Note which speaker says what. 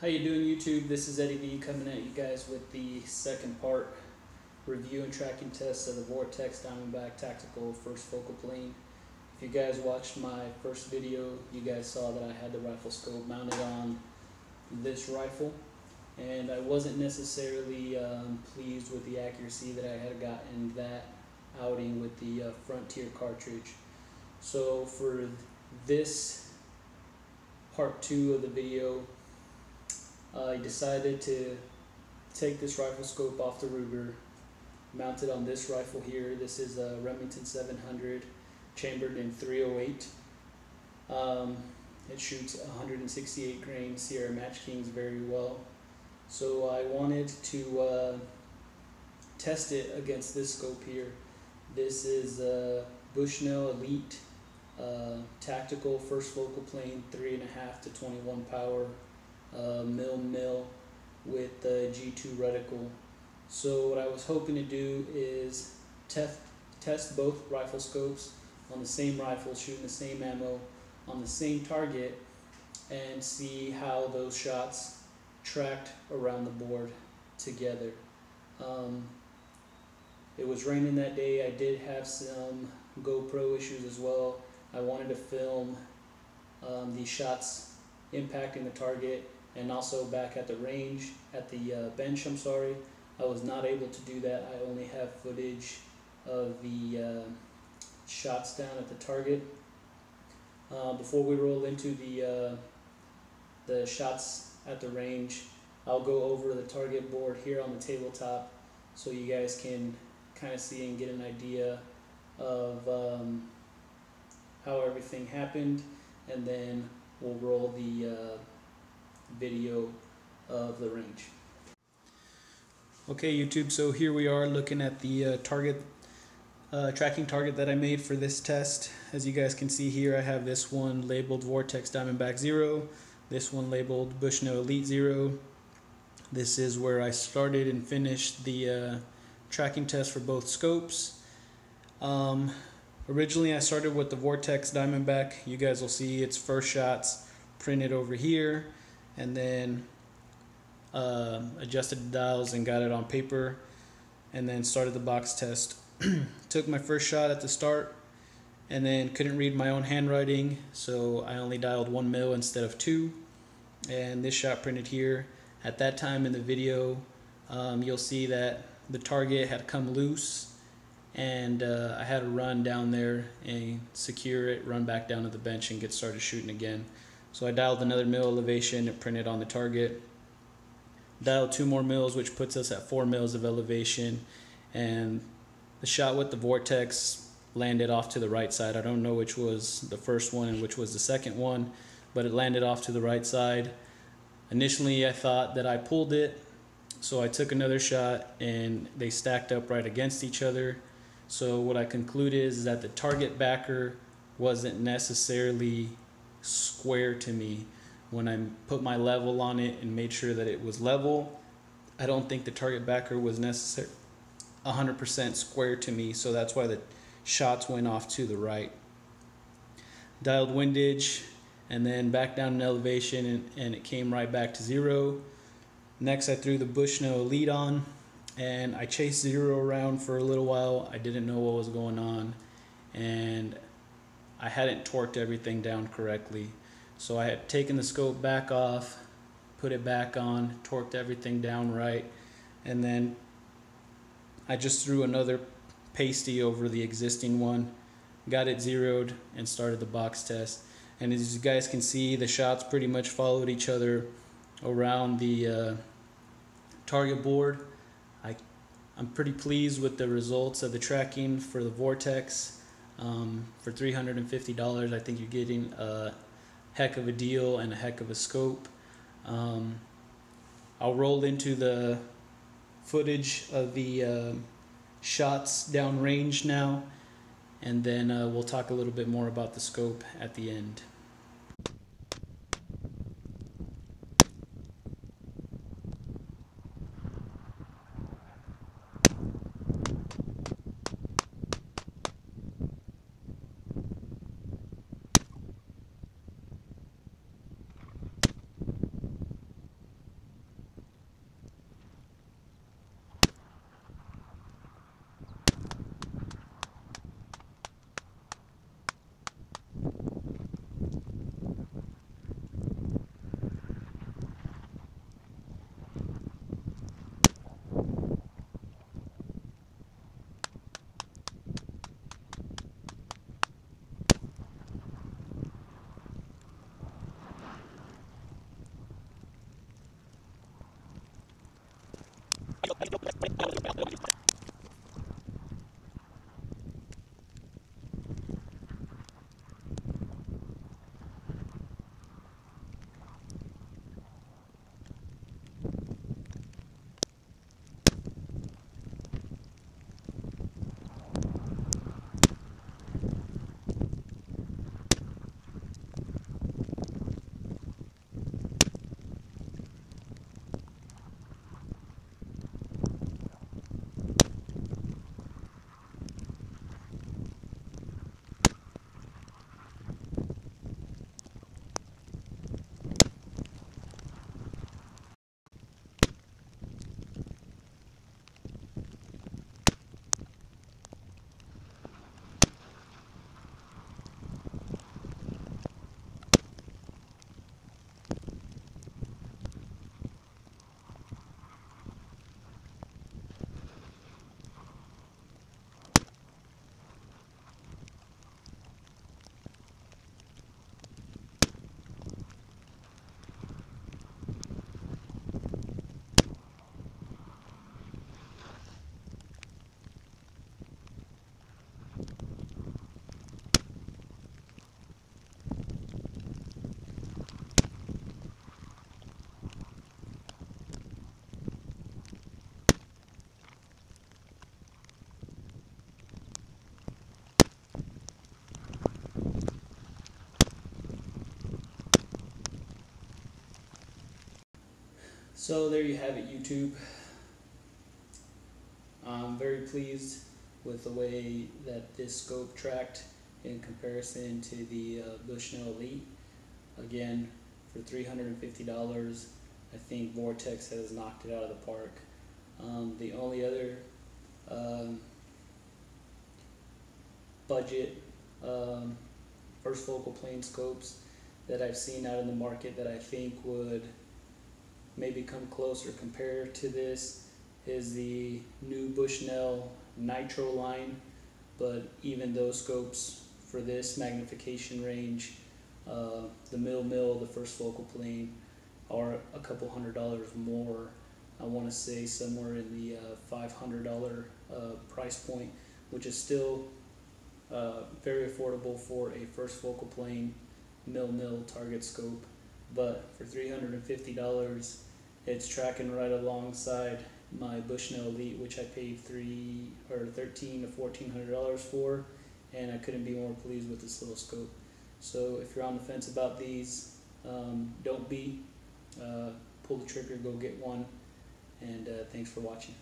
Speaker 1: How you doing, YouTube? This is Eddie V coming at you guys with the second part review and tracking test of the Vortex Diamondback Tactical first focal plane. If you guys watched my first video, you guys saw that I had the rifle scope mounted on this rifle, and I wasn't necessarily pleased with the accuracy that I had gotten that outing with the Frontier cartridge. So for this part 2 of the video, I decided to take this rifle scope off the Ruger, mount it on this rifle here. This is a Remington 700 chambered in .308. It shoots 168 grain Sierra Match Kings very well. So I wanted to test it against this scope here. This is a Bushnell Elite Tactical first focal plane 3.5 to 21 power. Mil with the G2 reticle. So what I was hoping to do is test both rifle scopes on the same rifle, shooting the same ammo on the same target, and see how those shots tracked around the board together. It was raining that day. I did have some GoPro issues as well. I wanted to film these shots impacting the target, and also back at the range, at the bench, I was not able to do that. I only have footage of the shots down at the target. Before we roll into the shots at the range, I'll go over the target board here on the tabletop so you guys can kind of see and get an idea of how everything happened, and then we'll roll the video of the range. Okay, YouTube, so here we are looking at the tracking target that I made for this test. As you guys can see here, I have this one labeled Vortex Diamondback 0, this one labeled Bushnell Elite 0. This is where I started and finished the tracking test for both scopes. Originally I started with the Vortex Diamondback. You guys will see its first shots printed over here, and then adjusted the dials and got it on paper, and then started the box test. Took my first shot at the start and then couldn't read my own handwriting, so I only dialed 1 mil instead of 2, and this shot printed here. At that time in the video, you'll see that the target had come loose, and I had to run down there and secure it, run back down to the bench and get started shooting again. So I dialed another mil elevation, it printed on the target. Dialed 2 more mils, which puts us at 4 mils of elevation, and the shot with the Vortex landed off to the right side. I don't know which was the first one and which was the second one, but it landed off to the right side. Initially I thought that I pulled it, so I took another shot and they stacked up right against each other. So what I concluded is that the target backer wasn't necessarily square to me. When I put my level on it and made sure that it was level, I don't think the target backer was necessarily 100% square to me, so that's why the shots went off to the right. Dialed windage and then back down in elevation, and it came right back to 0. Next I threw the Bushnell Elite on, and I chased 0 around for a little while. I didn't know what was going on, and I hadn't torqued everything down correctly. So I had taken the scope back off, put it back on, torqued everything down right, and then I just threw another pasty over the existing one, got it zeroed, and started the box test. And as you guys can see, the shots pretty much followed each other around the target board. I'm pretty pleased with the results of the tracking for the Vortex. For $350, I think you're getting a heck of a deal and a heck of a scope. I'll roll into the footage of the shots downrange now, and then we'll talk a little bit more about the scope at the end. So there you have it, YouTube. I'm very pleased with the way that this scope tracked in comparison to the Bushnell Elite. Again, for $350, I think Vortex has knocked it out of the park. The only other budget first focal plane scopes that I've seen out in the market that I think would maybe come close or compare to this is the new Bushnell Nitro line, but even those scopes for this magnification range, the the first focal plane, are a couple $100 more. I want to say somewhere in the $500 price point, which is still very affordable for a first focal plane target scope. But for $350, it's tracking right alongside my Bushnell Elite, which I paid $1,300 to $1,400 for, and I couldn't be more pleased with this little scope. So if you're on the fence about these, don't be. Pull the trigger, go get one, and thanks for watching.